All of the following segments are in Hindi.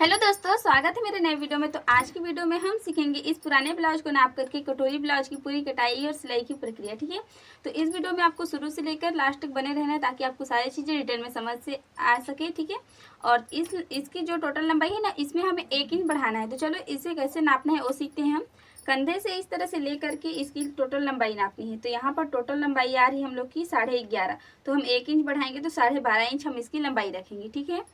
हेलो दोस्तों, स्वागत है मेरे नए वीडियो में। तो आज की वीडियो में हम सीखेंगे इस पुराने ब्लाउज को नाप करके कटोरी ब्लाउज की पूरी कटाई और सिलाई की प्रक्रिया। ठीक है, तो इस वीडियो में आपको शुरू से लेकर लास्ट तक बने रहना है ताकि आपको सारी चीज़ें डिटेल में समझ से आ सके। ठीक है, और इसकी जो टोटल लंबाई है ना, इसमें हमें 1 इंच बढ़ाना है। तो चलो इसे कैसे नापना है वो सीखते हैं हम। कंधे से इस तरह से लेकर के इसकी टोटल लंबाई नापनी है। तो यहाँ पर टोटल लंबाई आ रही है हम लोग की 11.5। तो हम 1 इंच बढ़ाएंगे तो 12.5 इंच हम इसकी लंबाई रखेंगे। ठीक है,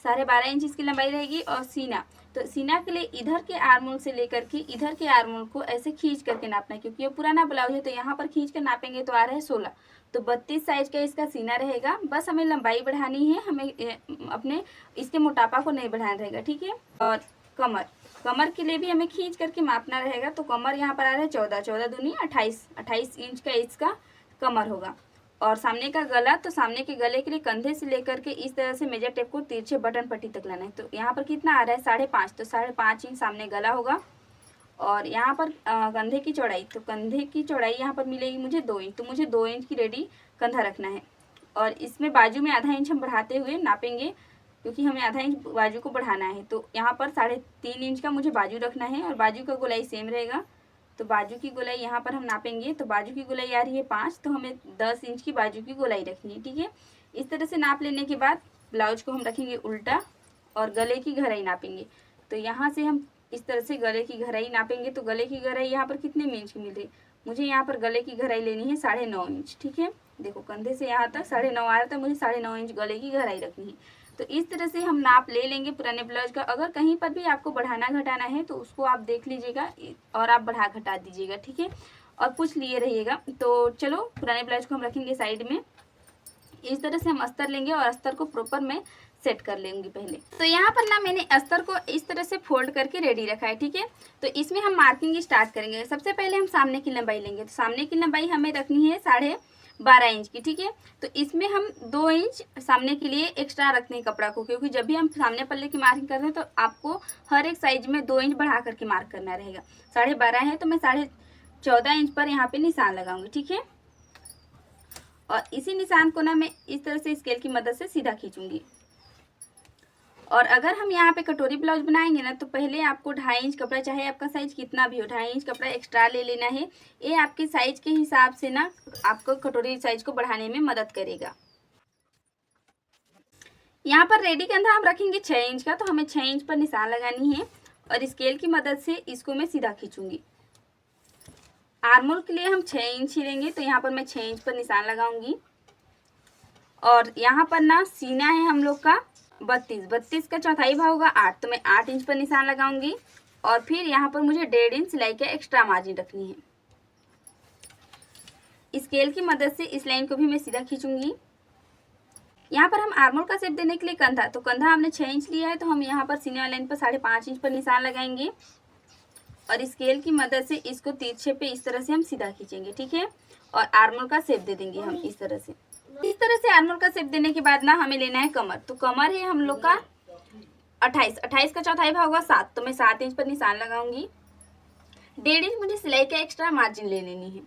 12.5 इंच इसकी लंबाई रहेगी। और सीना, तो सीना के लिए इधर के आर्मोल से लेकर के इधर के आर्मोल को ऐसे खींच करके नापना है, क्योंकि ये पुराना ब्लाउज है। तो यहाँ पर खींच कर नापेंगे तो आ रहा है 16। तो 32 साइज का इसका सीना रहेगा। बस हमें लंबाई बढ़ानी है, हमें अपने इसके मोटापा को नहीं बढ़ाना रहेगा। ठीक है, और कमर, कमर के लिए भी हमें खींच करके मापना रहेगा। तो कमर यहाँ पर आ रहा है 14, 14 दूनी 28, 28 इंच का इसका कमर होगा। और सामने का गला, तो सामने के गले के लिए कंधे से लेकर के इस तरह से मेजर टेप को तिरछे बटन पट्टी तक लाना है। तो यहाँ पर कितना आ रहा है 5.5। तो 5.5 इंच सामने गला होगा। और यहाँ पर कंधे की चौड़ाई, तो कंधे की चौड़ाई यहाँ पर मिलेगी मुझे 2 इंच। तो मुझे 2 इंच की रेडी कंधा रखना है। और इसमें बाजू में आधा इंच हम बढ़ाते हुए नापेंगे, क्योंकि हमें आधा इंच बाजू को बढ़ाना है। तो यहाँ पर 3.5 इंच का मुझे बाजू रखना है और बाजू का गोलाई सेम रहेगा। तो बाजू की गोलाई यहाँ पर हम नापेंगे। तो बाजू की गोलाई आ रही है 5, तो हमें 10 इंच की बाजू की गोलाई रखनी है। ठीक है, इस तरह से नाप लेने के बाद ब्लाउज को हम रखेंगे उल्टा और गले की गहराई नापेंगे। तो यहाँ से हम इस तरह से गले की गहराई नापेंगे। तो गले की गहराई यहाँ पर कितने इंच की मिल रही, मुझे यहाँ पर गले की गहराई लेनी है 9.5 इंच। ठीक है, देखो कंधे से यहाँ तक 9.5 आ रहा था, मुझे 9.5 इंच गले की गहराई रखनी है। तो इस तरह से हम नाप ले लेंगे पुराने ब्लाउज का। अगर कहीं पर भी आपको बढ़ाना घटाना है तो उसको आप देख लीजिएगा और आप बढ़ा घटा दीजिएगा। ठीक है, और पूछ लिए रहिएगा। तो चलो पुराने ब्लाउज को हम रखेंगे साइड में। इस तरह से हम अस्तर लेंगे और अस्तर को प्रॉपर में सेट कर लेंगे पहले। तो यहाँ पर ना मैंने अस्तर को इस तरह से फोल्ड करके रेडी रखा है। ठीक है, तो इसमें हम मार्किंग स्टार्ट करेंगे। सबसे पहले हम सामने की लंबाई लेंगे। तो सामने की लंबाई हमें रखनी है 12.5 इंच की। ठीक है, तो इसमें हम 2 इंच सामने के लिए एक्स्ट्रा रखते हैं कपड़ा को, क्योंकि जब भी हम सामने पल्ले की मार्किंग करते हैं तो आपको हर एक साइज में 2 इंच बढ़ा करके मार्क करना रहेगा। 12.5 है तो मैं 14.5 इंच पर यहाँ पे निशान लगाऊंगी। ठीक है, और इसी निशान को ना मैं इस तरह से स्केल की मदद से सीधा खींचूंगी। और अगर हम यहाँ पे कटोरी ब्लाउज बनाएंगे ना, तो पहले आपको 2.5 इंच कपड़ा, चाहे आपका साइज कितना भी हो, 2.5 इंच कपड़ा एक्स्ट्रा ले लेना है। ये आपके साइज के हिसाब से ना आपको कटोरी साइज को बढ़ाने में मदद करेगा। यहाँ पर रेडी कंधा हम रखेंगे 6 इंच का। तो हमें 6 इंच पर निशान लगानी है और स्केल की मदद से इसको मैं सीधा खींचूंगी। आर्मोल के लिए हम 6 इंच ही लेंगे। तो यहाँ पर मैं 6 इंच पर निशान लगाऊंगी। और यहाँ पर ना सीना है हम लोग का 32 का चौथाई भाग होगा 8। तो मैं 8 इंच पर निशान लगाऊंगी। और फिर यहाँ पर मुझे 1.5 इंच सिलाई का एक्स्ट्रा मार्जिन रखनी है। स्केल की मदद से इस लाइन को भी मैं सीधा खींचूंगी। यहाँ पर हम आर्मोल का शेप देने के लिए कंधा, तो कंधा हमने 6 इंच लिया है। तो हम यहाँ पर सीने वाली लाइन पर 5.5 इंच पर निशान लगाएंगे और स्केल की मदद से इसको तिरछे पे इस तरह से हम सीधा खींचेंगे। ठीक है, और आर्मोल का शेप दे देंगे हम इस तरह से। इस तरह से आर्मोल का शेप देने के बाद ना हमें लेना है कमर। तो कमर है हम लोग का 28 का चौथाई भाग होगा 7। तो मैं 7 इंच पर निशान लगाऊंगी। 1.5 इंच मुझे सिलाई का एक्स्ट्रा मार्जिन ले लेनी है।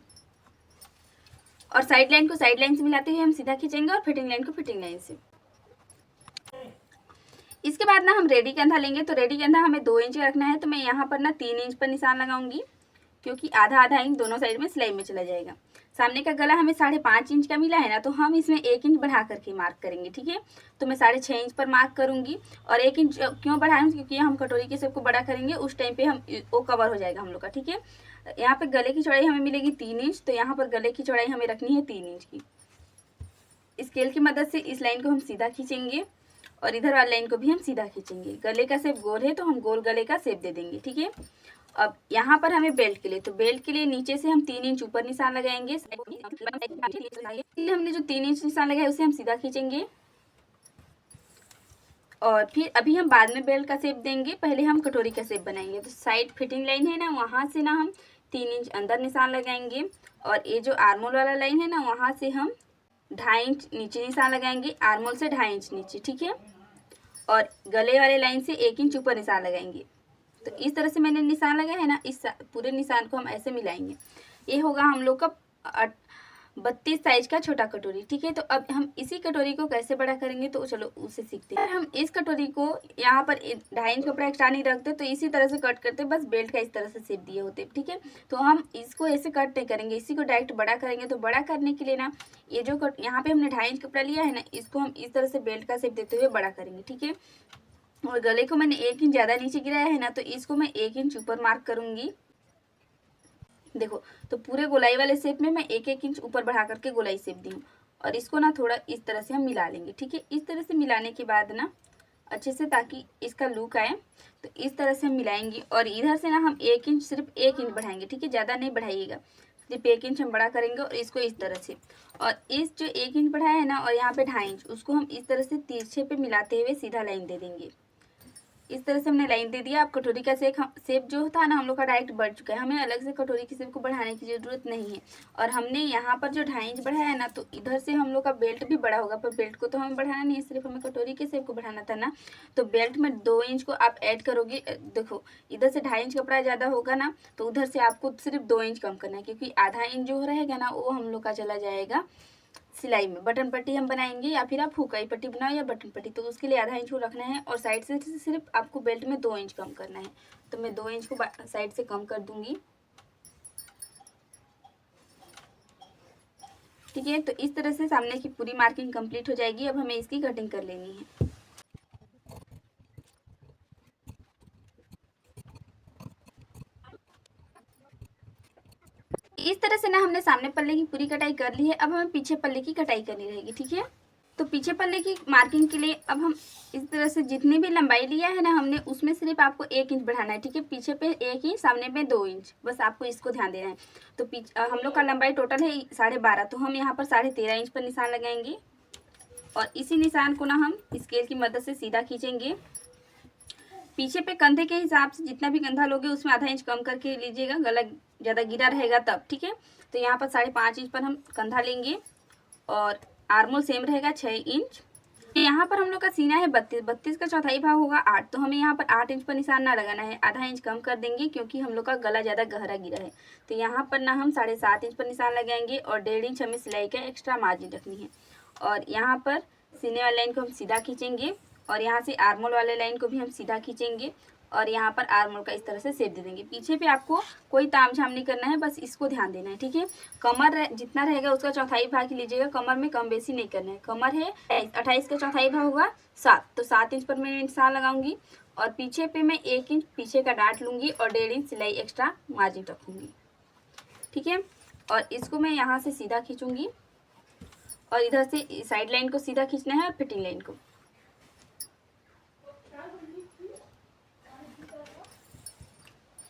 और साइड लाइन को साइड लाइन से मिलाते हुए हम सीधा खींचेंगे और फिटिंग लाइन को फिटिंग लाइन से। इसके बाद ना हम रेडी कंधा लेंगे। तो रेडी कंधा हमें 2 इंच रखना है। तो मैं यहाँ पर ना 3 इंच पर निशान लगाऊंगी, क्योंकि आधा आधा इंच दोनों साइड में सिलाई में चला जाएगा। सामने का गला हमें 5.5 इंच का मिला है ना, तो हम इसमें 1 इंच बढ़ा करके मार्क करेंगे। ठीक है, तो मैं 6.5 इंच पर मार्क करूंगी। और 1 इंच क्यों बढ़ाएंगे, क्योंकि हम कटोरी के शेप को बड़ा करेंगे, उस टाइम पे हम वो कवर हो जाएगा हम लोग का। ठीक है, यहाँ पे गले की चौड़ाई हमें मिलेगी 3 इंच। तो यहाँ पर गले की चौड़ाई हमें रखनी है 3 इंच की। स्केल की मदद से इस लाइन को हम सीधा खींचेंगे और इधर वाली लाइन को भी हम सीधा खींचेंगे। गले का शेप गोल है तो हम गोल गले का शेप दे देंगे। ठीक है, अब यहाँ पर हमें बेल्ट के लिए, तो बेल्ट के लिए नीचे से हम 3 इंच ऊपर निशान लगाएंगे। हमने जो 3 इंच निशान लगाया उसे हम सीधा खींचेंगे। और फिर अभी हम बाद में बेल्ट का शेप देंगे, पहले हम कटोरी का शेप बनाएंगे। तो साइड फिटिंग लाइन है ना, वहाँ से ना हम 3 इंच अंदर निशान लगाएंगे। और ये जो आर्मोल वाला लाइन है ना, वहाँ से हम 2.5 इंच नीचे निशान लगाएंगे, आर्मोल से 2.5 इंच नीचे। ठीक है, और गले वाले लाइन से 1 इंच ऊपर निशान लगाएंगे। तो इस तरह से मैंने निशान लगाया है ना, इस पूरे निशान को हम ऐसे मिलाएंगे। ये होगा हम लोग का 32 साइज का छोटा कटोरी। ठीक है, तो अब हम इसी कटोरी को कैसे बड़ा करेंगे तो चलो उसे सीखते हैं। हम इस कटोरी को यहाँ पर 2.5 इंच कपड़ा एक्स्ट्रा नहीं रखते, तो इसी तरह से कट करते, बस बेल्ट का इस तरह से शेप दिए होते। ठीक है, तो हम इसको ऐसे कट नहीं करेंगे, इसी को डायरेक्ट बड़ा करेंगे। तो बड़ा करने के लिए ना ये जो यहाँ पे हमने 2.5 इंच कपड़ा लिया है ना, इसको हम इस तरह से बेल्ट का शेप देते हुए बड़ा करेंगे। ठीक है, और गले को मैंने 1 इंच ज़्यादा नीचे गिराया है ना, तो इसको मैं 1 इंच ऊपर मार्क करूंगी। देखो, तो पूरे गोलाई वाले शेप में मैं 1-1 इंच ऊपर बढ़ा करके गोलाई शेप दी हूँ, और इसको ना थोड़ा इस तरह से हम मिला लेंगे। ठीक है, इस तरह से मिलाने के बाद ना अच्छे से, ताकि इसका लुक आए, तो इस तरह से हम मिलाएंगे। और इधर से ना हम 1 इंच, सिर्फ 1 इंच बढ़ाएंगे। ठीक है, ज़्यादा नहीं बढ़ाइएगा, सिर्फ 1 इंच हम बड़ा करेंगे, और इसको इस तरह से, और इस जो 1 इंच बढ़ाया है ना, और यहाँ पे 2.5 इंच, उसको हम इस तरह से तिरछे पे मिलाते हुए सीधा लाइन दे देंगे। इस तरह से हमने लाइन दे दिया। अब कटोरी का शेप जो था ना हम लोग का डायरेक्ट बढ़ चुका है, हमें अलग से कटोरी के शेप को बढ़ाने की ज़रूरत नहीं है। और हमने यहाँ पर जो 2.5 इंच बढ़ाया है ना, तो इधर से हम लोग का बेल्ट भी बड़ा होगा, पर बेल्ट को तो हमें बढ़ाना नहीं है, सिर्फ हमें कटोरी के शेप को बढ़ाना था ना। तो बेल्ट में 2 इंच को आप ऐड करोगे। देखो, इधर से 2.5 इंच कपड़ा ज़्यादा होगा ना, तो उधर से आपको सिर्फ 2 इंच कम करना है, क्योंकि आधा इंच जो रहेगा ना वो हम लोग का चला जाएगा सिलाई में। बटन पट्टी हम बनाएंगे, या फिर आप हुकाई पट्टी बनाओ या बटन पट्टी, तो उसके लिए आधा इंच को रखना है, और साइड से सिर्फ आपको बेल्ट में 2 इंच कम करना है। तो मैं 2 इंच को साइड से कम कर दूंगी। ठीक है, तो इस तरह से सामने की पूरी मार्किंग कंप्लीट हो जाएगी। अब हमें इसकी कटिंग कर लेनी है। इस तरह से ना हमने सामने पल्ले की पूरी कटाई कर ली है। अब हमें पीछे पल्ले की कटाई करनी रहेगी। ठीक है, तो पीछे पल्ले की मार्किंग के लिए अब हम इस तरह से जितनी भी लंबाई लिया है ना हमने, उसमें सिर्फ आपको 1 इंच बढ़ाना है। ठीक है, पीछे पे 1 इंच, सामने पे 2 इंच, बस आपको इसको ध्यान देना है। तो हम लोग का लंबाई टोटल है 12.5, तो हम यहाँ पर 13.5 इंच पर निशान लगाएंगे, और इसी निशान को ना हम स्केल की मदद से सीधा खींचेंगे। पीछे पे कंधे के हिसाब से जितना भी कंधा लोगे उसमें आधा इंच कम करके लीजिएगा, गला ज़्यादा गिरा रहेगा तब। ठीक है, तो यहाँ पर 5.5 इंच पर हम कंधा लेंगे, और आर्मोल सेम रहेगा 6 इंच। यहाँ पर हम लोग का सीना है 32 का चौथाई भाग होगा 8, तो हमें यहाँ पर 8 इंच पर निशान ना लगाना है, आधा इंच कम कर देंगे, क्योंकि हम लोग का गला ज़्यादा गहरा गिरा है। तो यहाँ पर ना हम 7.5 इंच पर निशान लगाएंगे, और 1.5 इंच हमें सिलाई का एक्स्ट्रा मार्जिन रखनी है। और यहाँ पर सीने वाली लाइन को हम सीधा खींचेंगे, और यहाँ से आर्मोल वाले लाइन को भी हम सीधा खींचेंगे, और यहाँ पर आर्मोल का इस तरह से शेप दे देंगे। पीछे पे आपको कोई ताम झाम नहीं करना है, बस इसको ध्यान देना है। ठीक है, कमर जितना रहेगा उसका चौथाई भाग लीजिएगा, कमर में कम बेसी नहीं करना है। कमर है 28 का चौथाई भाग होगा 7, तो 7 इंच पर मैं निशान लगाऊंगी, और पीछे पे मैं 1 इंच पीछे का डांट लूंगी, और 1.5 इंच सिलाई एक्स्ट्रा मार्जिन रखूंगी। ठीक है, और इसको मैं यहाँ से सीधा खींचूंगी, और इधर से साइड लाइन को सीधा खींचना है, और फिटिंग लाइन को।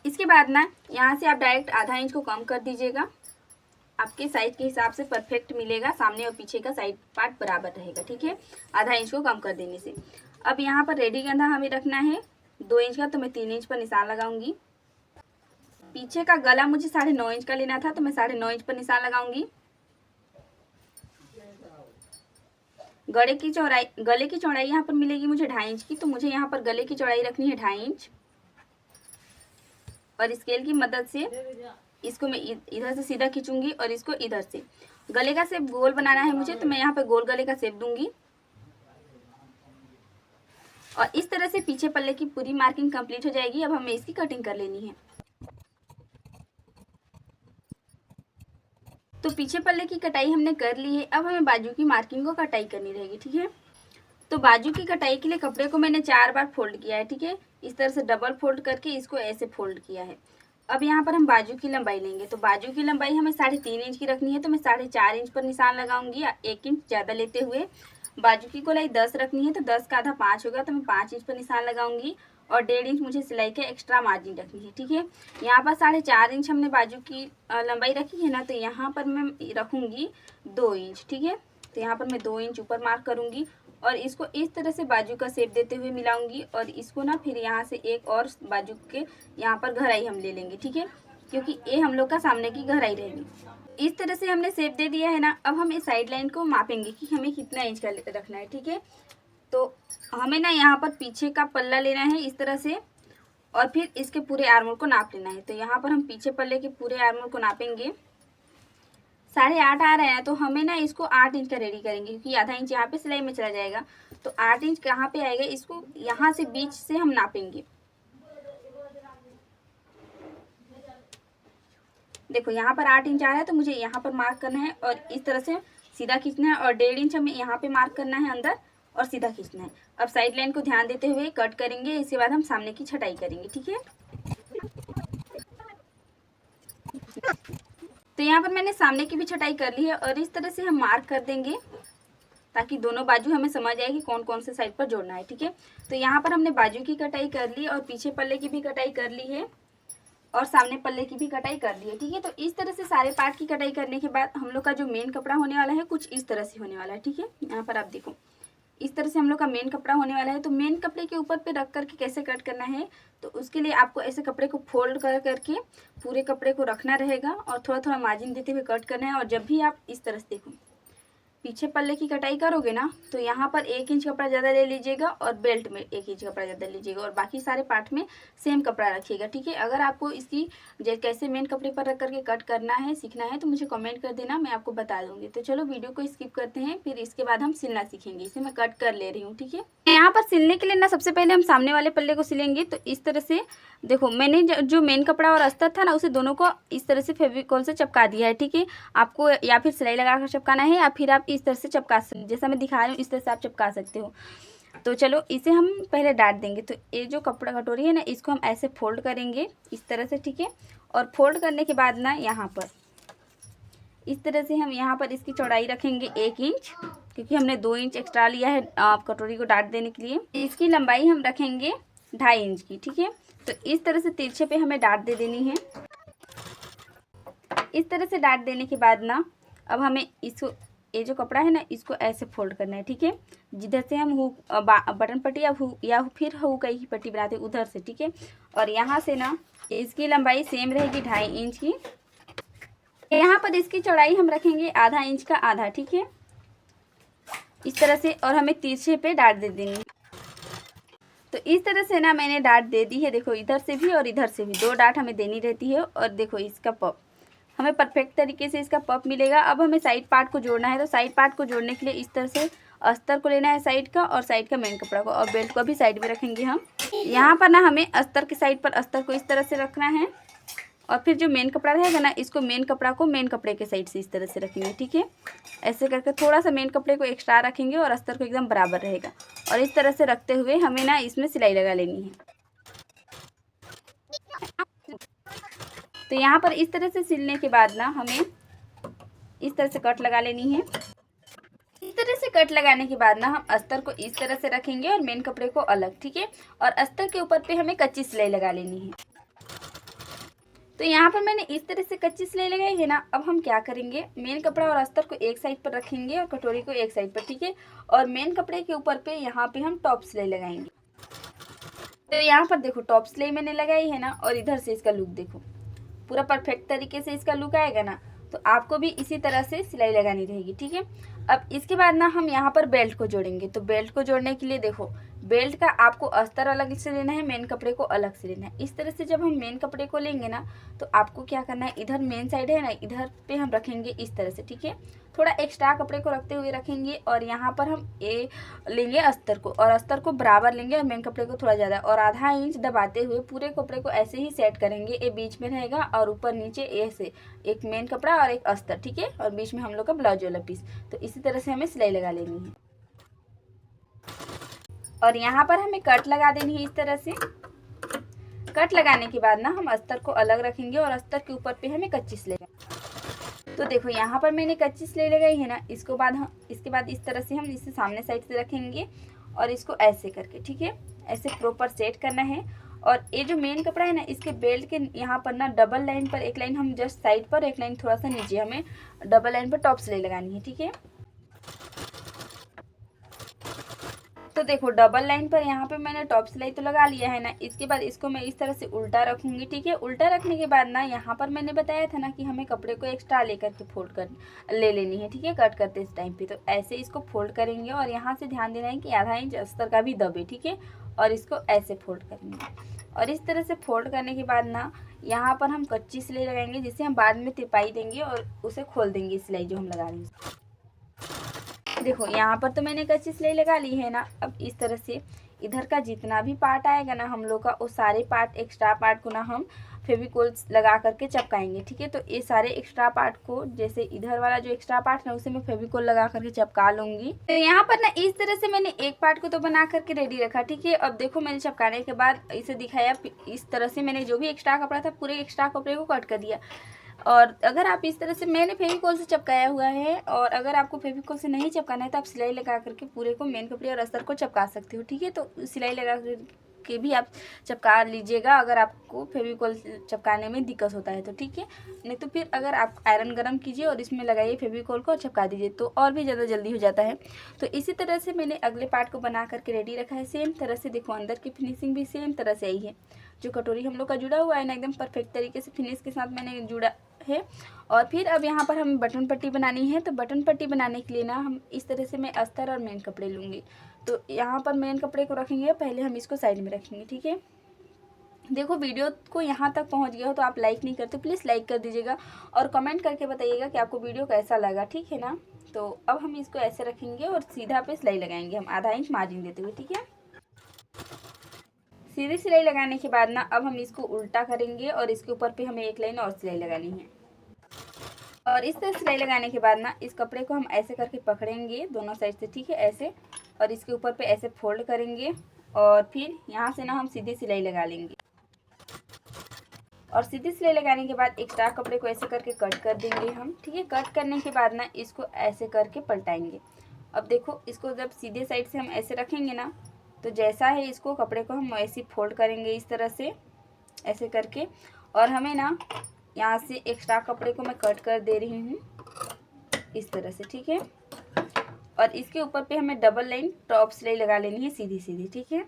इसके बाद ना यहाँ से आप डायरेक्ट आधा इंच को कम कर दीजिएगा, आपके साइज के हिसाब से परफेक्ट मिलेगा, सामने और पीछे का साइड पार्ट बराबर रहेगा। ठीक है, आधा इंच को कम कर देने से। अब यहाँ पर रेडी कंधा हमें रखना है 2 इंच का, तो मैं 3 इंच पर निशान लगाऊंगी। पीछे का गला मुझे 9.5 इंच का लेना था, तो मैं 9.5 इंच पर निशान लगाऊंगी। गले की चौड़ाई यहाँ पर मिलेगी मुझे 2.5 इंच की, तो मुझे यहाँ पर गले की चौड़ाई रखनी है 2.5 इंच, और स्केल की मदद से इसको मैं इधर से सीधा खींचूंगी, और इसको इधर से। गले का शेप गोल बनाना है मुझे, तो मैं यहाँ पे गोल गले का शेप दूंगी, और इस तरह से पीछे पल्ले की पूरी मार्किंग कंप्लीट हो जाएगी। अब हमें इसकी कटिंग कर लेनी है। तो पीछे पल्ले की कटाई हमने कर ली है। अब हमें बाजू की मार्किंग को कटाई करनी रहेगी। ठीक है, तो बाजू की कटाई के लिए कपड़े को मैंने 4 बार फोल्ड किया है। ठीक है, इस तरह से डबल फोल्ड करके इसको ऐसे फोल्ड किया है। अब यहाँ पर हम बाजू की लंबाई लेंगे, तो बाजू की लंबाई हमें 3.5 इंच की रखनी है, तो मैं 4.5 इंच पर निशान लगाऊंगी, 1 इंच ज़्यादा लेते हुए। बाजू की गोलाई 10 रखनी है, तो 10 का आधा 5 होगा, तो मैं 5 इंच पर निशान लगाऊंगी, और 1.5 इंच मुझे सिलाई के एक्स्ट्रा मार्जिन रखनी है। ठीक है, यहाँ पर 4.5 इंच हमने बाजू की लंबाई रखी है ना, तो यहाँ पर मैं रखूँगी 2 इंच। ठीक है, तो यहाँ पर मैं 2 इंच ऊपर मार्क करूँगी, और इसको इस तरह से बाजू का शेप देते हुए मिलाऊंगी, और इसको ना फिर यहाँ से एक और बाजू के यहाँ पर गहराई हम ले लेंगे। ठीक है, क्योंकि ये हम लोग का सामने की गहराई रहेगी। इस तरह से हमने शेप दे दिया है ना। अब हम इस साइड लाइन को मापेंगे कि हमें कितना इंच का रखना है। ठीक है, तो हमें ना यहाँ पर पीछे का पल्ला लेना है इस तरह से, और फिर इसके पूरे आर्मोल को नाप लेना है। तो यहाँ पर हम पीछे पल्ले के पूरे आर्मोल को नापेंगे 8.5 आ रहे हैं, तो हमें ना इसको 8 इंच का रेडी करेंगे, क्योंकि आधा इंच यहाँ पे सिलाई में चला जाएगा। तो 8 इंच कहाँ पे आएगा, इसको यहाँ से बीच से हम नापेंगे। देखो यहाँ पर 8 इंच आ रहा है, तो मुझे यहाँ पर मार्क करना है और इस तरह से सीधा खींचना है, और 1.5 इंच हमें यहाँ पे मार्क करना है अंदर और सीधा खींचना है। अब साइड लाइन को ध्यान देते हुए कट करेंगे, इसके बाद हम सामने की छटाई करेंगे, ठीक है। तो यहाँ पर मैंने सामने की भी छटाई कर ली है, और इस तरह से हम मार्क कर देंगे ताकि दोनों बाजू हमें समझ आए कि कौन कौन से साइड पर जोड़ना है, ठीक है। तो यहाँ पर हमने बाजू की कटाई कर ली और पीछे पल्ले की भी कटाई कर ली है और सामने पल्ले की भी कटाई कर ली है, ठीक है। तो इस तरह से सारे पार्ट की कटाई करने के बाद हम लोग का जो मेन कपड़ा होने वाला है कुछ इस तरह से होने वाला है, ठीक है। यहाँ पर आप देखो इस तरह से हम लोग का मेन कपड़ा होने वाला है। तो मेन कपड़े के ऊपर पे रख करके कैसे कट करना है, तो उसके लिए आपको ऐसे कपड़े को फोल्ड कर करके पूरे कपड़े को रखना रहेगा और थोड़ा थोड़ा मार्जिन देते हुए कट करना है। और जब भी आप इस तरह से देखो पीछे पल्ले की कटाई करोगे ना, तो यहाँ पर 1 इंच कपड़ा ज़्यादा ले लीजिएगा और बेल्ट में 1 इंच कपड़ा ज़्यादा लीजिएगा और बाकी सारे पार्ट में सेम कपड़ा रखिएगा, ठीक है। अगर आपको इसकी कैसे मेन कपड़े पर रख करके कट करना है, सीखना है, तो मुझे कमेंट कर देना, मैं आपको बता दूंगी। तो चलो वीडियो को स्किप करते हैं, फिर इसके बाद हम सिलना सीखेंगे। इसे मैं कट कर ले रही हूँ, ठीक है। यहाँ पर सिलने के लिए ना सबसे पहले हम सामने वाले पल्ले को सिलेंगे। तो इस तरह से देखो मैंने जो मेन कपड़ा और अस्तर था ना, उसे दोनों को इस तरह से फेविकॉल से चिपका दिया है, ठीक है। आपको या फिर सिलाई लगाकर चिपकाना है या फिर आप इस तरह से चिपका सकते, जैसा मैं दिखा रही हूँ इस तरह से आप चिपका सकते हो। तो चलो इसे हम पहले डाट देंगे। तो ये जो कपड़ा कटोरी है ना, इसको हम ऐसे फोल्ड करेंगे इस तरह से, ठीक है। और फोल्ड करने के बाद ना यहाँ पर इस तरह से हम यहाँ पर इसकी चौड़ाई रखेंगे 1 इंच, क्योंकि हमने 2 इंच एक्स्ट्रा लिया है कटोरी को डाट देने के लिए। इसकी लंबाई हम रखेंगे 2.5 इंच की, ठीक है। तो इस तरह से तिरछे पे हमें डाट दे देनी है। इस तरह से डाट देने के बाद ना अब हमें इसको ये जो कपड़ा है ना, इसको ऐसे फोल्ड करना है, ठीक है। जिधर से हम बटन पट्टी या फिर हुक की पट्टी बनाते हैं उधर से, ठीक है। और यहाँ से ना इसकी लंबाई सेम रहेगी 2.5 इंच की। यहाँ पर इसकी चौड़ाई हम रखेंगे आधा इंच का आधा, ठीक है, इस तरह से। और हमें तिरछे पे डाट दे देंगे। तो इस तरह से ना मैंने डाट दे दी है, देखो इधर से भी और इधर से भी 2 डाट हमें देनी रहती है। और देखो इसका पप हमें परफेक्ट तरीके से इसका पप मिलेगा। अब हमें साइड पार्ट को जोड़ना है। तो साइड पार्ट को जोड़ने के लिए इस तरह से अस्तर को लेना है साइड का, और साइड का मेन कपड़ा को, और बेल्ट को भी साइड में रखेंगे हम। यहाँ पर ना हमें अस्तर के साइड पर अस्तर को इस तरह से रखना है, और फिर जो मेन कपड़ा रहेगा ना, इसको मेन कपड़ा को मेन कपड़े के साइड से इस तरह से रखेंगे, ठीक है। ऐसे करके थोड़ा सा मेन कपड़े को एक्स्ट्रा रखेंगे और अस्तर को एकदम बराबर रहेगा। और इस तरह से रखते हुए हमें ना इसमें सिलाई लगा लेनी है। तो यहाँ पर इस तरह से सिलने के बाद ना हमें इस तरह से कट लगा लेनी है। इस तरह से कट लगाने के बाद ना हम अस्तर को इस तरह से रखेंगे और मेन कपड़े को अलग, ठीक है। और अस्तर के ऊपर पे हमें कच्ची सिलाई लगा लेनी है। तो यहाँ पर मैंने इस तरह से कच्ची सिलाई लगाई है ना। अब हम क्या करेंगे, मेन कपड़ा और अस्तर को एक साइड पर रखेंगे और कटोरी को एक साइड पर, ठीक है। और मेन कपड़े के ऊपर पे यहाँ पे हम टॉप सिलाई लगाएंगे। तो यहाँ पर देखो टॉप सिलाई मैंने लगाई है ना, और इधर से इसका लुक देखो पूरा परफेक्ट तरीके से इसका लुक आएगा ना। तो आपको भी इसी तरह से सिलाई लगानी रहेगी, ठीक है। अब इसके बाद ना हम यहाँ पर बेल्ट को जोड़ेंगे। तो बेल्ट को जोड़ने के लिए देखो बेल्ट का आपको अस्तर अलग से लेना है, मेन कपड़े को अलग से लेना है। इस तरह से जब हम मेन कपड़े को लेंगे ना, तो आपको क्या करना है, इधर मेन साइड है ना, इधर पे हम रखेंगे इस तरह से, ठीक है। थोड़ा एक्स्ट्रा कपड़े को रखते हुए रखेंगे, और यहाँ पर हम ए लेंगे अस्तर को, और अस्तर को बराबर लेंगे और मेन कपड़े को थोड़ा ज़्यादा, और आधा इंच दबाते हुए पूरे कपड़े को ऐसे ही सेट करेंगे। ये बीच में रहेगा और ऊपर नीचे ऐसे एक मेन कपड़ा और एक अस्तर, ठीक है। और बीच में हम लोग का ब्लाउज वाला पीस। तो इसी तरह से हमें सिलाई लगा लेनी है। और यहाँ पर हमें कट लगा देनी है इस तरह से। कट लगाने के बाद ना हम अस्तर को अलग रखेंगे और अस्तर के ऊपर पे हमें कच्ची सिलाई। तो देखो यहाँ पर मैंने कच्ची सिलाई लगाई है ना। इसके बाद इस तरह से हम इसे सामने साइड से रखेंगे और इसको ऐसे करके, ठीक है, ऐसे प्रॉपर सेट करना है। और ये जो मेन कपड़ा है ना, इसके बेल्ट के यहाँ पर ना डबल लाइन पर एक लाइन हम जस्ट साइड पर, एक लाइन थोड़ा सा नीचे, हमें डबल लाइन पर टॉप सिलाई लगानी है, ठीक है। तो देखो डबल लाइन पर यहाँ पे मैंने टॉप सिलाई तो लगा लिया है ना। इसके बाद इसको मैं इस तरह से उल्टा रखूंगी, ठीक है। उल्टा रखने के बाद ना यहाँ पर मैंने बताया था ना कि हमें कपड़े को एक्स्ट्रा लेकर के फोल्ड कर ले लेनी है, ठीक है, कट करते इस टाइम पे। तो ऐसे इसको फोल्ड करेंगे और यहाँ से ध्यान देना है कि आधा इंच अस्तर का भी दबे, ठीक है। और इसको ऐसे फोल्ड करेंगे। और इस तरह से फोल्ड करने के बाद ना यहाँ पर हम कच्ची सिलाई लगाएंगे, जिसे हम बाद में तिपाई देंगे और उसे खोल देंगे सिलाई जो हम लगा रहे हैं। देखो यहाँ पर तो मैंने कच्ची सिलाई लगा ली है ना। अब इस तरह से इधर का जितना भी पार्ट आएगा ना हम लोग का, वो सारे पार्ट एक्स्ट्रा पार्ट को ना हम फेविकोल लगा करके चिपकाएंगे। ठीक है, तो ये सारे एक्स्ट्रा पार्ट को, जैसे इधर वाला जो एक्स्ट्रा पार्ट है उसे मैं फेविकोल लगा करके चिपका लूंगी। तो यहाँ पर ना इस तरह से मैंने एक पार्ट को तो बना करके रेडी रखा। ठीक है, अब देखो मैंने चिपकाने के बाद इसे दिखाया, इस तरह से मैंने जो भी एक्स्ट्रा कपड़ा था पूरे एक्स्ट्रा कपड़े को कट कर दिया। और अगर आप इस तरह से, मैंने फेविकोल से चिपकाया हुआ है, और अगर आपको फेविकोल से नहीं चिपकाना है तो आप सिलाई लगा करके पूरे को, मेन कपड़े और अस्तर को चिपका सकते हो। ठीक है, तो सिलाई लगा के भी आप चिपका लीजिएगा अगर आपको फेविकोल चिपकाने में दिक्कत होता है तो। ठीक है, नहीं तो फिर अगर आप आयरन गरम कीजिए और इसमें लगाइए फेविकोल को और चिपका दीजिए तो और भी ज़्यादा जल्दी हो जाता है। तो इसी तरह से मैंने अगले पार्ट को बना करके रेडी रखा है। सेम तरह से देखो अंदर की फिनिशिंग भी सेम तरह से आई है। जो कटोरी हम लोग का जुड़ा हुआ है ना, एकदम परफेक्ट तरीके से फिनिश के साथ मैंने जुड़ा है। और फिर अब यहाँ पर हमें बटन पट्टी बनानी है। तो बटन पट्टी बनाने के लिए ना हम इस तरह से, मैं अस्तर और मेन कपड़े लूँगी। तो यहाँ पर मेन कपड़े को रखेंगे, पहले हम इसको साइड में रखेंगे। ठीक है, देखो वीडियो को यहाँ तक पहुँच गया हो तो आप लाइक नहीं करते, प्लीज़ लाइक कर दीजिएगा और कमेंट करके बताइएगा कि आपको वीडियो कैसा लगा। ठीक है ना, तो अब हम इसको ऐसे रखेंगे और सीधा पे सिलाई लगाएंगे हम आधा इंच मार्जिन देते हुए। ठीक है, सीधी सिलाई लगाने के बाद ना अब हम इसको उल्टा करेंगे और इसके ऊपर पे हमें एक लाइन और सिलाई लगानी है। और इस तरह सिलाई लगाने के बाद ना इस कपड़े को हम ऐसे करके पकड़ेंगे दोनों साइड से। ठीक है, ऐसे, और इसके ऊपर पे ऐसे फोल्ड करेंगे और फिर यहाँ से ना हम सीधी सिलाई लगा लेंगे। और सीधी सिलाई लगाने के बाद एक्स्ट्रा कपड़े को ऐसे करके कट कर देंगे हम। ठीक है, कट करने के बाद ना इसको ऐसे करके पलटाएंगे। अब देखो इसको जब सीधे साइड से हम ऐसे रखेंगे ना, तो जैसा है इसको कपड़े को हम ऐसे फोल्ड करेंगे इस तरह से ऐसे करके, और हमें ना यहाँ से एक्स्ट्रा कपड़े को मैं कट कर दे रही हूँ इस तरह से। ठीक है, और इसके ऊपर पे हमें डबल लाइन टॉप सिलाई लगा लेनी है सीधी सीधी। ठीक है,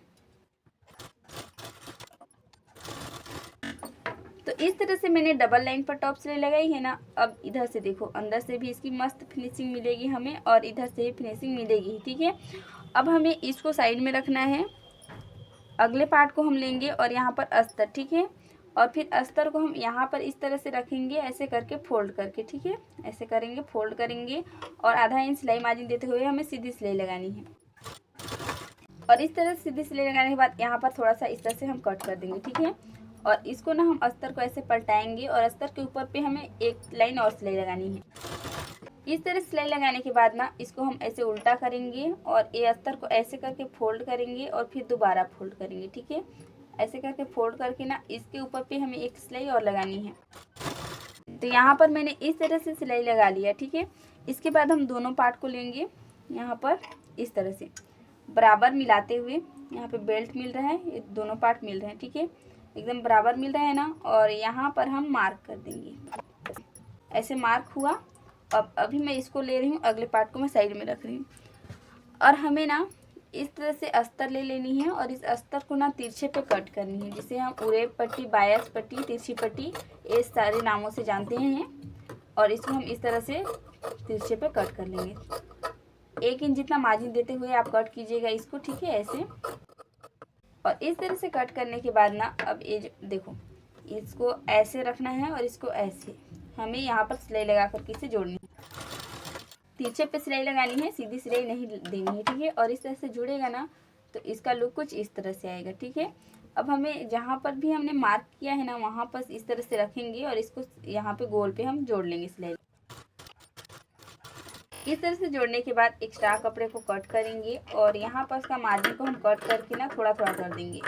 तो इस तरह से मैंने डबल लाइन पर टॉप सिलाई लगाई है ना। अब इधर से देखो अंदर से भी इसकी मस्त फिनिशिंग मिलेगी हमें और इधर से भी फिनिशिंग मिलेगी। ठीक है, अब हमें इसको साइड में रखना है। अगले पार्ट को हम लेंगे और यहाँ पर अस्तर। ठीक है, और फिर अस्तर को हम यहाँ पर इस तरह से रखेंगे ऐसे करके फोल्ड करके। ठीक है, ऐसे करेंगे, फोल्ड करेंगे और आधा इंच सिलाई मार्जिन देते हुए हमें सीधी सिलाई लगानी है। और इस तरह से सीधी सिलाई लगाने के बाद यहाँ पर थोड़ा सा इस तरह से हम कट कर देंगे। ठीक है, और इसको ना हम अस्तर को ऐसे पलटाएंगे और अस्तर के ऊपर पे हमें एक लाइन और सिलाई लगानी है। इस तरह सिलाई लगाने के बाद ना इसको हम ऐसे उल्टा करेंगे और ये अस्तर को ऐसे करके फोल्ड करेंगे और फिर दोबारा फोल्ड करेंगे। ठीक है, ऐसे करके फोल्ड करके ना इसके ऊपर पे हमें एक सिलाई और लगानी है। तो यहाँ पर मैंने इस तरह से सिलाई लगा लिया। ठीक है, इसके बाद हम दोनों पार्ट को लेंगे यहाँ पर इस तरह से बराबर मिलाते हुए। यहाँ पे बेल्ट मिल रहा है, ये दोनों पार्ट मिल रहे हैं। ठीक है, एकदम बराबर मिल रहा है ना, और यहाँ पर हम मार्क कर देंगे। ऐसे मार्क हुआ। अब अभी मैं इसको ले रही हूँ, अगले पार्ट को मैं साइड में रख रही हूँ। और हमें ना इस तरह से अस्तर ले लेनी है और इस अस्तर को ना तिरछे पे कट करनी है, जिसे हम उरे पट्टी, बायस पट्टी, तिरछी पट्टी, ये सारे नामों से जानते हैं। और इसको हम इस तरह से तिरछे पे कट कर लेंगे। 1 इंच जितना मार्जिन देते हुए आप कट कीजिएगा इसको। ठीक है, ऐसे। और इस तरह से कट करने के बाद ना अब ये देखो इसको ऐसे रखना है और इसको ऐसे हमें यहाँ पर सिलाई लगा करके इसे जोड़नी है। तिरछे पे सिलाई लगानी है, सीधी सिलाई नहीं देनी है। ठीक है, और इस तरह से जुड़ेगा ना तो इसका लुक कुछ इस तरह से आएगा। ठीक है, अब हमें जहाँ पर भी हमने मार्क किया है ना वहाँ पर इस तरह से रखेंगे और इसको यहाँ पे गोल पे हम जोड़ लेंगे सिलाई। इस तरह से जोड़ने के बाद एक्स्ट्रा कपड़े को कट करेंगे और यहाँ पर इसका मार्जिन को हम कट करके ना थोड़ा थोड़ा कर देंगे।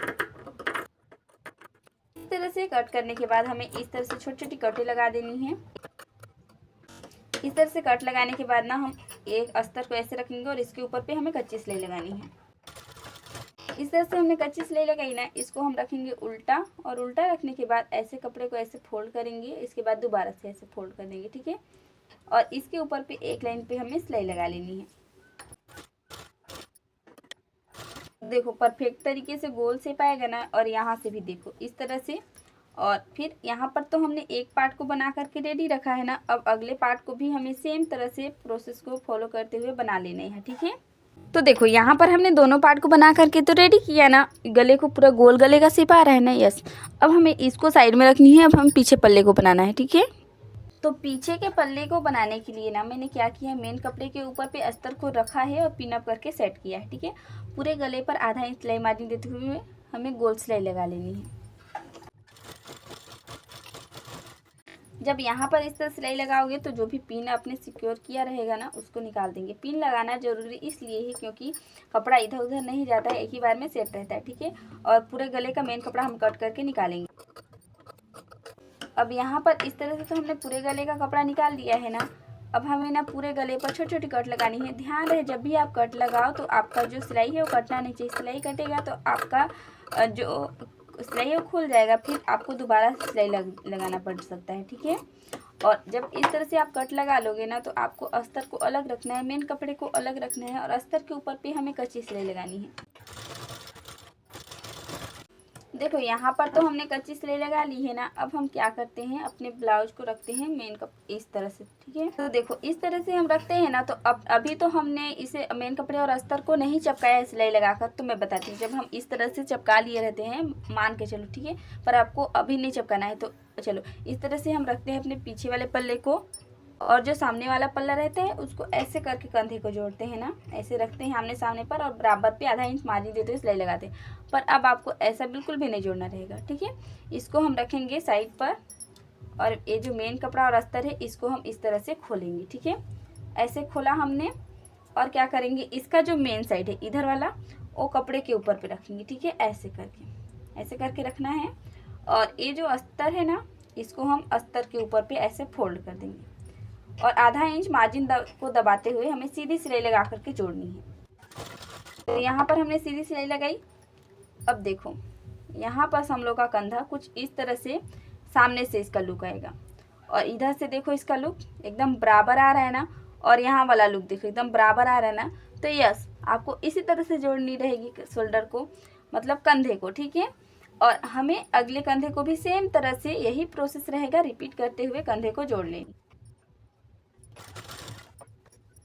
इस तरह से कट करने के बाद हमें इस तरह से छोटी छोटी कटें लगा देनी है। इस तरह से कट लगाने के बाद ना हम एक अस्तर को ऐसे रखेंगे और इसके ऊपर पे हमें कच्ची सिलाई लगानी है। इस तरह से हमने कच्ची सिलाई लगाई ना, इसको हम रखेंगे उल्टा, और उल्टा रखने के बाद ऐसे कपड़े को ऐसे फोल्ड करेंगे, इसके बाद दोबारा से ऐसे फोल्ड कर देंगे। ठीक है, और इसके ऊपर पे एक लाइन पे हमें सिलाई लगा लेनी है। देखो परफेक्ट तरीके से गोल शेप आएगा ना, और यहाँ से भी देखो इस तरह से। और फिर यहाँ पर तो हमने एक पार्ट को बना करके रेडी रखा है ना, अब अगले पार्ट को भी हमें सेम तरह से प्रोसेस को फॉलो करते हुए बना लेना है। ठीक है, तो देखो यहाँ पर हमने दोनों पार्ट को बना करके तो रेडी किया ना, गले को पूरा गोल गले का शेप आ रहा है ना। यस, अब हमें इसको साइड में रखनी है। अब हम पीछे पल्ले को बनाना है, ठीक है। तो पीछे के पल्ले को बनाने के लिए ना मैंने क्या किया है, मेन कपड़े के ऊपर पे अस्तर को रखा है और पिन अप करके सेट किया है, ठीक है। पूरे गले पर आधा इंच सिलाई मार्जिन देते हुए हमें गोल सिलाई लगा लेनी है। जब यहाँ पर इस तरह सिलाई लगाओगे तो जो भी पिन आपने सिक्योर किया रहेगा ना उसको निकाल देंगे। पिन लगाना जरूरी इसलिए है क्योंकि कपड़ा इधर उधर नहीं जाता है, एक ही बार में सेट रहता है, ठीक है। और पूरे गले का मेन कपड़ा हम कट करके निकालेंगे। अब यहाँ पर इस तरह से तो हमने पूरे गले का कपड़ा निकाल दिया है ना। अब हमें ना पूरे गले पर छोटी छोटी कट लगानी है। ध्यान रहे जब भी आप कट लगाओ तो आपका जो सिलाई है वो कटना नहीं चाहिए। सिलाई कटेगा तो आपका जो सिलाई है वो खुल जाएगा, फिर आपको दोबारा सिलाई लगाना पड़ सकता है, ठीक है। और जब इस तरह से आप कट लगा लोगे ना तो आपको अस्तर को अलग रखना है, मेन कपड़े को अलग रखना है और अस्तर के ऊपर पे हमें कच्ची सिलाई लगानी है। देखो यहाँ पर तो हमने कच्ची सिलाई लगा ली है ना। अब हम क्या करते हैं, अपने ब्लाउज को रखते हैं मेन कप इस तरह से, ठीक है। तो देखो इस तरह से हम रखते हैं ना। तो अब अभी तो हमने इसे मेन कपड़े और अस्तर को नहीं चिपकाया है सिलाई लगाकर। तो मैं बताती हूँ, जब हम इस तरह से चिपका लिए रहते हैं मान के चलो, ठीक है, पर आपको अभी नहीं चिपकाना है। तो चलो इस तरह से हम रखते हैं अपने पीछे वाले पल्ले को, और जो सामने वाला पल्ला रहता है उसको ऐसे करके कंधे को जोड़ते हैं ना, ऐसे रखते हैं आमने सामने पर और बराबर पे आधा इंच मार्जिन देते हुए सिलाई लगाते हैं। पर अब आपको ऐसा बिल्कुल भी नहीं जोड़ना रहेगा, ठीक है। इसको हम रखेंगे साइड पर और ये जो मेन कपड़ा और अस्तर है इसको हम इस तरह से खोलेंगे, ठीक है। ऐसे खोला हमने और क्या करेंगे, इसका जो मेन साइड है इधर वाला वो कपड़े के ऊपर पे रखेंगे, ठीक है। ऐसे करके रखना है। और ये जो अस्तर है ना इसको हम अस्तर के ऊपर पे ऐसे फोल्ड कर देंगे और आधा इंच मार्जिन को दबाते हुए हमें सीधी सिलाई लगा करके जोड़नी है। तो यहाँ पर हमने सीधी सिलाई लगाई। अब देखो यहाँ पर हम लोग का कंधा कुछ इस तरह से सामने से इसका लुक आएगा और इधर से देखो इसका लुक एकदम बराबर आ रहा है ना। और यहाँ वाला लुक देखो एकदम बराबर आ रहा है ना। तो यस, आपको इसी तरह से जोड़नी रहेगी शोल्डर को, मतलब कंधे को, ठीक है। और हमें अगले कंधे को भी सेम तरह से यही प्रोसेस रहेगा, रिपीट करते हुए कंधे को जोड़ लेंगे।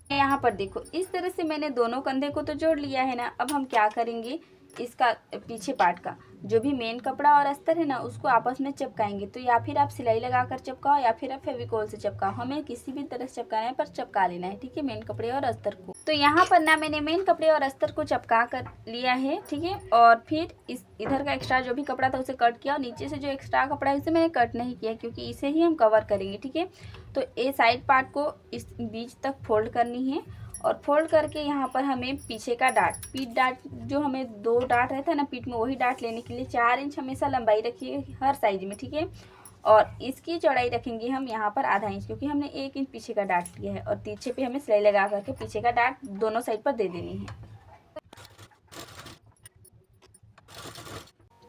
यहाँ पर देखो इस तरह से मैंने दोनों कंधे को तो जोड़ लिया है ना। अब हम क्या करेंगे, इसका पीछे पार्ट का जो भी मेन कपड़ा और अस्तर है ना उसको आपस में चिपकाएंगे। तो या फिर आप सिलाई लगाकर चिपकाओ या फिर आप फेविकोल से चिपकाओ, हमें किसी भी तरह से चिपकाना है पर चिपका लेना है, ठीक है, मेन कपड़े और अस्तर को। तो यहाँ पर ना मैंने मेन कपड़े और अस्तर को चिपका कर लिया है, ठीक है। और फिर इस इधर का एक्स्ट्रा जो भी कपड़ा था उसे कट किया और नीचे से जो एक्स्ट्रा कपड़ा है उसे मैंने कट नहीं किया क्योंकि इसे ही हम कवर करेंगे, ठीक है। तो ये साइड पार्ट को इस बीच तक फोल्ड करनी है और फोल्ड करके यहाँ पर हमें पीछे का डाट, पीठ डाट जो हमें 2 डाट रहता है ना पीठ में, वही डाट लेने के लिए 4 इंच हमेशा लंबाई रखिए हर साइज में, ठीक है। और इसकी चौड़ाई रखेंगे हम यहाँ पर आधा इंच क्योंकि हमने 1 इंच पीछे का डाट लिया है और पीछे पे हमें सिलाई लगा करके पीछे का डाट दोनों साइड पर दे देनी है।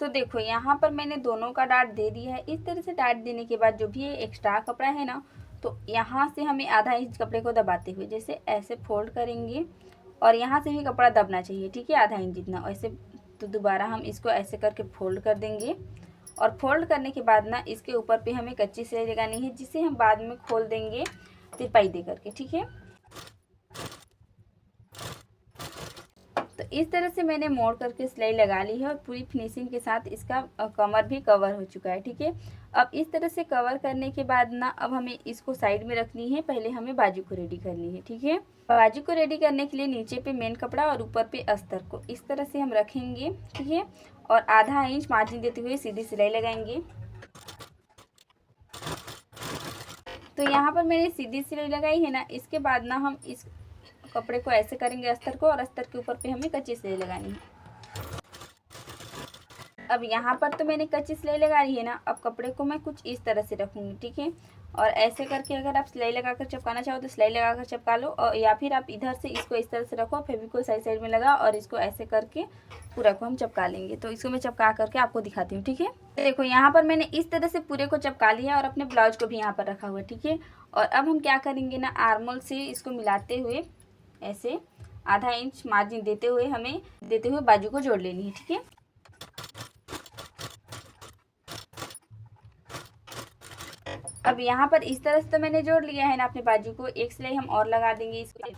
तो देखो यहाँ पर मैंने दोनों का डाट दे दिया है। इस तरह से डाट देने के बाद जो भी एक्स्ट्रा कपड़ा है ना तो यहाँ से हमें आधा इंच कपड़े को दबाते हुए जैसे ऐसे फोल्ड करेंगे और यहाँ से भी कपड़ा दबना चाहिए, ठीक है, आधा इंच जितना ऐसे। तो दोबारा हम इसको ऐसे करके फोल्ड कर देंगे और फोल्ड करने के बाद ना इसके ऊपर पे हमें कच्ची सिलाई लगानी है जिसे हम बाद में खोल देंगे तिरपाई दे करके, ठीक है। तो इस तरह से मैंने मोड़ करके सिलाई लगा ली है और पूरी फिनिशिंग के साथ इसका कमर भी कवर हो चुका है, ठीक है। अब इस तरह से कवर करने के बाद ना अब हमें इसको साइड में रखनी है। पहले हमें बाजू को रेडी करनी है, ठीक है। बाजू को रेडी करने के लिए नीचे पे मेन कपड़ा और ऊपर पे अस्तर को इस तरह से हम रखेंगे, ठीक है। और आधा इंच मार्जिन देते हुए सीधी सिलाई लगाएंगे। तो यहाँ पर मैंने सीधी सिलाई लगाई है ना। इसके बाद ना हम इस कपड़े को ऐसे करेंगे अस्तर को और अस्तर के ऊपर पे हमें कच्ची सिलाई लगानी है। अब यहाँ पर तो मैंने कच्ची सिलाई लगा ली है ना। अब कपड़े को मैं कुछ इस तरह से रखूँगी, ठीक है। और ऐसे करके अगर आप सिलाई लगाकर चिपकाना चाहो तो सिलाई लगाकर चिपका लो और या फिर आप इधर से इसको इस तरह से रखो, फेविकोल साइड साइड में लगा और इसको ऐसे करके पूरा को हम चिपका लेंगे। तो इसको मैं चिपका करके आपको दिखाती हूँ, ठीक है। देखो यहाँ पर मैंने इस तरह से पूरे को चिपका लिया और अपने ब्लाउज को भी यहाँ पर रखा हुआ है, ठीक है। और अब हम क्या करेंगे ना, आर्मोल से इसको मिलाते हुए ऐसे आधा इंच मार्जिन देते हुए बाजू को जोड़ लेनी है, ठीक है। अब यहाँ पर इस तरह से तो मैंने जोड़ लिया है ना अपने बाजू को। एक सिलाई हम और लगा देंगे इसको।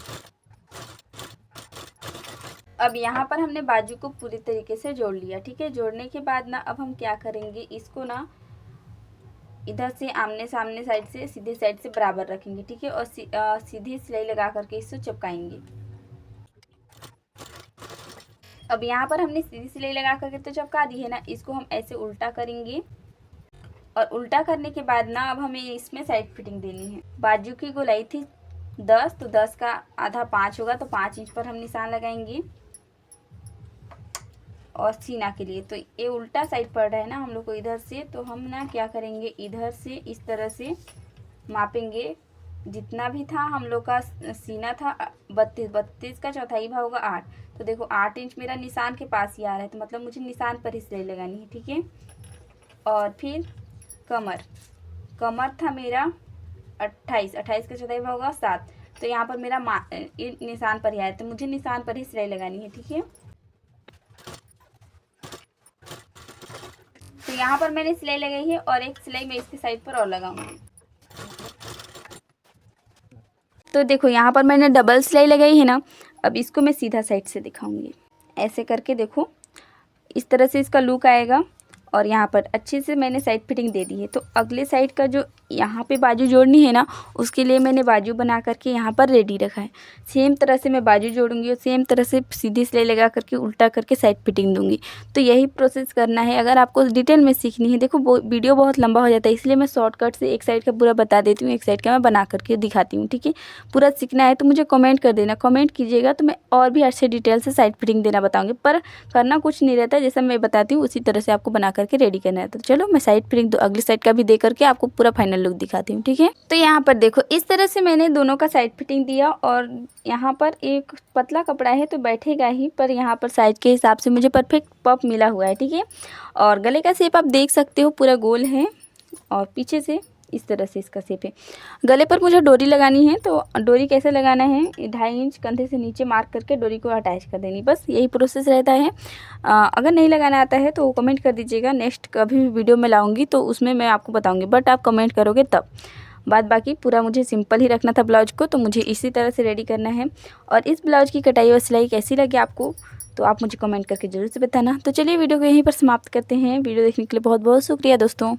अब यहाँ पर हमने बाजू को पूरी तरीके से जोड़ लिया, ठीक है। जोड़ने के बाद ना अब हम क्या करेंगे, इसको ना इधर से आमने सामने साइड से सीधे साइड से बराबर रखेंगे, ठीक है। और सीधी सिलाई लगा करके इसको चिपकाएंगे। अब यहाँ पर हमने सीधी सिलाई लगा करके तो चिपका दी है ना, इसको हम ऐसे उल्टा करेंगे। और उल्टा करने के बाद ना अब हमें इसमें साइड फिटिंग देनी है। बाजू की गोलाई थी 10, तो 10 का आधा 5 होगा, तो 5 इंच पर हम निशान लगाएंगे। और सीना के लिए तो ये उल्टा साइड पड़ रहा है ना हम लोग को इधर से, तो हम ना क्या करेंगे, इधर से इस तरह से मापेंगे। जितना भी था हम लोग का सीना था 32 का चौथाई भाग होगा 8, तो देखो 8 इंच मेरा निशान के पास ही आ रहा है, तो मतलब मुझे निशान पर ही सिलाई लगानी है, ठीक है। और फिर कमर था मेरा 28 का चौथाई भाग होगा 7, तो यहाँ पर मेरा निशान पर ही आया, तो मुझे निशान पर ही सिलाई लगानी है, ठीक है। तो यहाँ पर मैंने सिलाई लगाई है और एक सिलाई मैं इसके साइड पर और लगाऊंगी। तो देखो यहाँ पर मैंने डबल सिलाई लगाई है ना। अब इसको मैं सीधा साइड से दिखाऊंगी, ऐसे करके देखो इस तरह से इसका लुक आएगा। और यहाँ पर अच्छे से मैंने साइड फिटिंग दे दी है। तो अगले साइड का जो यहाँ पे बाजू जोड़नी है ना, उसके लिए मैंने बाजू बना करके यहाँ पर रेडी रखा है। सेम तरह से मैं बाजू जोड़ूंगी और सेम तरह से सीधी सिलाई लगा करके उल्टा करके साइड फिटिंग दूंगी। तो यही प्रोसेस करना है। अगर आपको डिटेल में सीखनी है, देखो वीडियो बहुत लंबा हो जाता है, इसलिए मैं शॉर्टकट से एक साइड का पूरा बता देती हूँ, एक साइड का मैं बना करके दिखाती हूँ, ठीक है। पूरा सीखना है तो मुझे कमेंट कर देना, कमेंट कीजिएगा तो मैं और भी अच्छे डिटेल से साइड फिटिंग देना बताऊँगी। पर करना कुछ नहीं रहता, जैसा मैं बताती हूँ उसी तरह से आपको बना करके रेडी करना है। तो चलो मैं साइड फिटिंग अगली साइड का भी दे करके आपको पूरा फाइनल लुक दिखाती हूँ, ठीक है। तो यहाँ पर देखो इस तरह से मैंने दोनों का साइड फिटिंग दिया। और यहाँ पर एक पतला कपड़ा है तो बैठेगा ही, पर यहाँ पर साइज के हिसाब से मुझे परफेक्ट पफ मिला हुआ है, ठीक है। और गले का शेप आप देख सकते हो पूरा गोल है और पीछे से इस तरह से इसका शेप है। गले पर मुझे डोरी लगानी है, तो डोरी कैसे लगाना है, 2.5 इंच कंधे से नीचे मार्क करके डोरी को अटैच कर देनी, बस यही प्रोसेस रहता है। अगर नहीं लगाना आता है तो कमेंट कर दीजिएगा, नेक्स्ट कभी भी वीडियो में लाऊंगी तो उसमें मैं आपको बताऊंगी, बट आप कमेंट करोगे तब। बाद बाकी पूरा मुझे सिंपल ही रखना था ब्लाउज को, तो मुझे इसी तरह से रेडी करना है। और इस ब्लाउज की कटाई और सिलाई कैसी लगी आपको, तो आप मुझे कमेंट करके ज़रूर से बताना। तो चलिए वीडियो को यहीं पर समाप्त करते हैं। वीडियो देखने के लिए बहुत बहुत शुक्रिया दोस्तों।